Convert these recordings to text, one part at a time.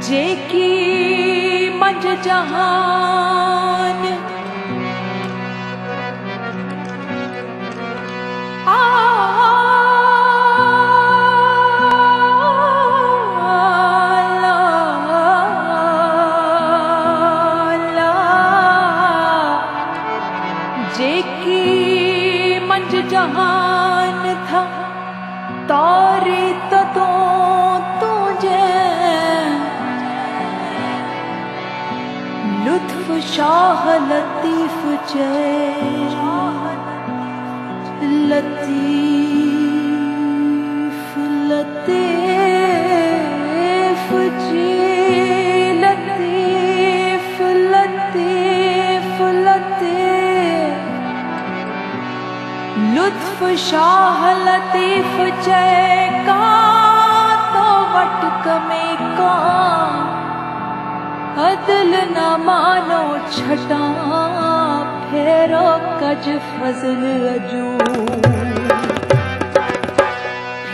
जेकी मंझ जहान जेकी मंझ जहान था तारे तो तुझे लुत्फ शाह लतीफ लतीफ लतीफ जी लतीफ लतीफ लतीफ लुत्फ शाह लतीफ जय का तो वटक में का अदल न मानो छटा फेरो कज फजल अजू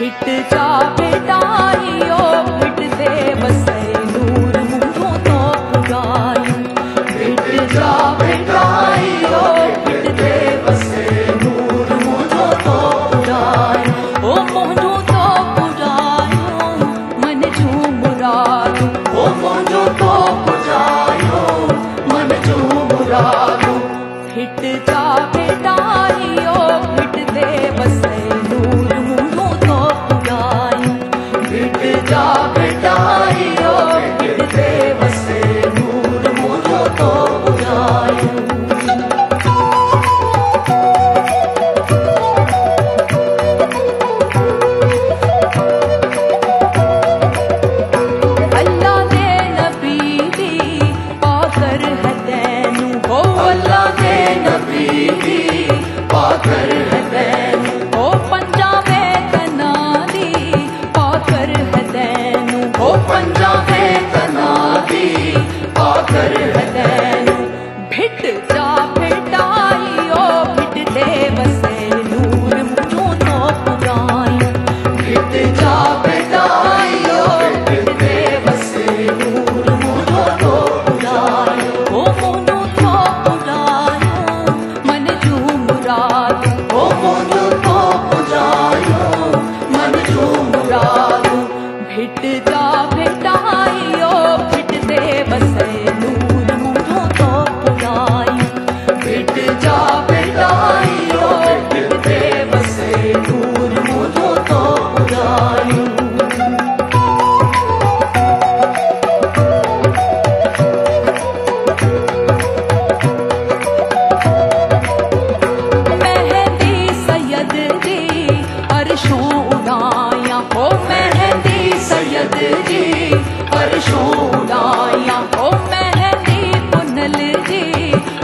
हिट जा बेटाइयो हिट दे बसे नूर मुझो तो पुराई हिट जा बेटाइयो हिट दे बसे नूर मुझो तो पुराई ओ मुझो तो पुरायो मन जू मुराद ओ मुझो तो पुरायो मन जू मुराद हिट जा बेटाइयो हिट दे बसे नूर मुझो तो पुराई हिट जा बेटाइयो हिट दे बसे नूर मुझो तो पुराई पाकर है दैनु ओ पंजाबे तना दी पाकर है दैनु ओ पंजाबे तना दी पाकर है दैनु भिट जा भेटाइयो भिट दे बसे नूर मुझो तो पुराई भिट जा भेटाइयो भिट दे बसे नूर मुझो तो पुराई ओ मुझो तो पुरायो मन जू मुराद ओ मुझो तो पुरायो मन जू मुराद भिट जा भेटाइयो भिट दे बसे नूर मुझो तो पुराई भिट जा भेटाइयो भिट दे बसे नूर मुझो तो पुराई अरशों उड़ाया हो मेहंदी सैयद जी अरशों उड़ाया हो मेहंदी पुनल जी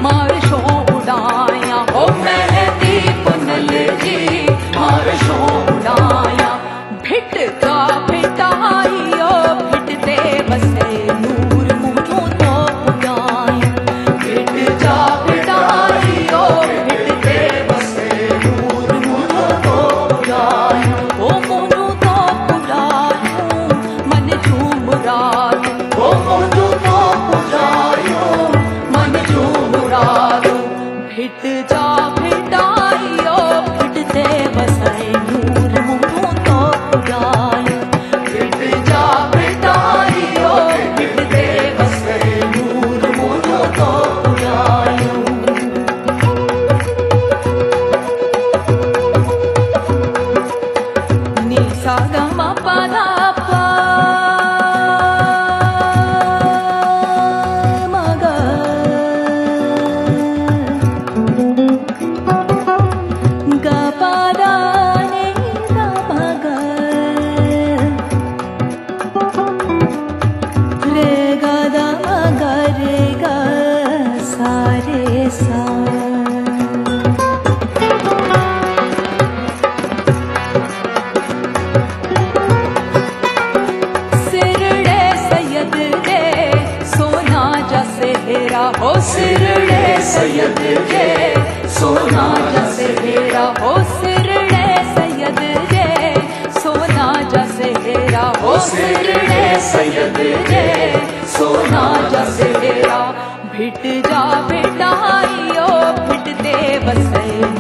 मारशों उड़ाया हो मेहंदी पुनल जी मारशों उड़ाया भिट जा भेटाइयो भिट दे बसे नूर मुझो तो पुराई भिट जा भेटाइयो भिट दे बसे नूर मुझो तो ओ मुझो तो पुरायो मन जू मुराद ओ मुझो तो पुरायो मन जू मुराद भिट जा भेटाइयो भिट दे बसे नूर मुझो तो पुरायो भिट जा भेटाइयो भिट दे बसे नूर मुझो तो पुरायो सा गा मा पा धा पा मा गा गा पा धा नि गा मा गा रे गा धा मा गा रे गा सा रे सा हो सिरड़े सैयद जे सोना जैसे हेरा हो सिरड़े सैयद जे सोना जैसे हेरा हो सिरड़े सैयद जे जस हेरा, भिट जा भिटाइयो भिटते बसैला।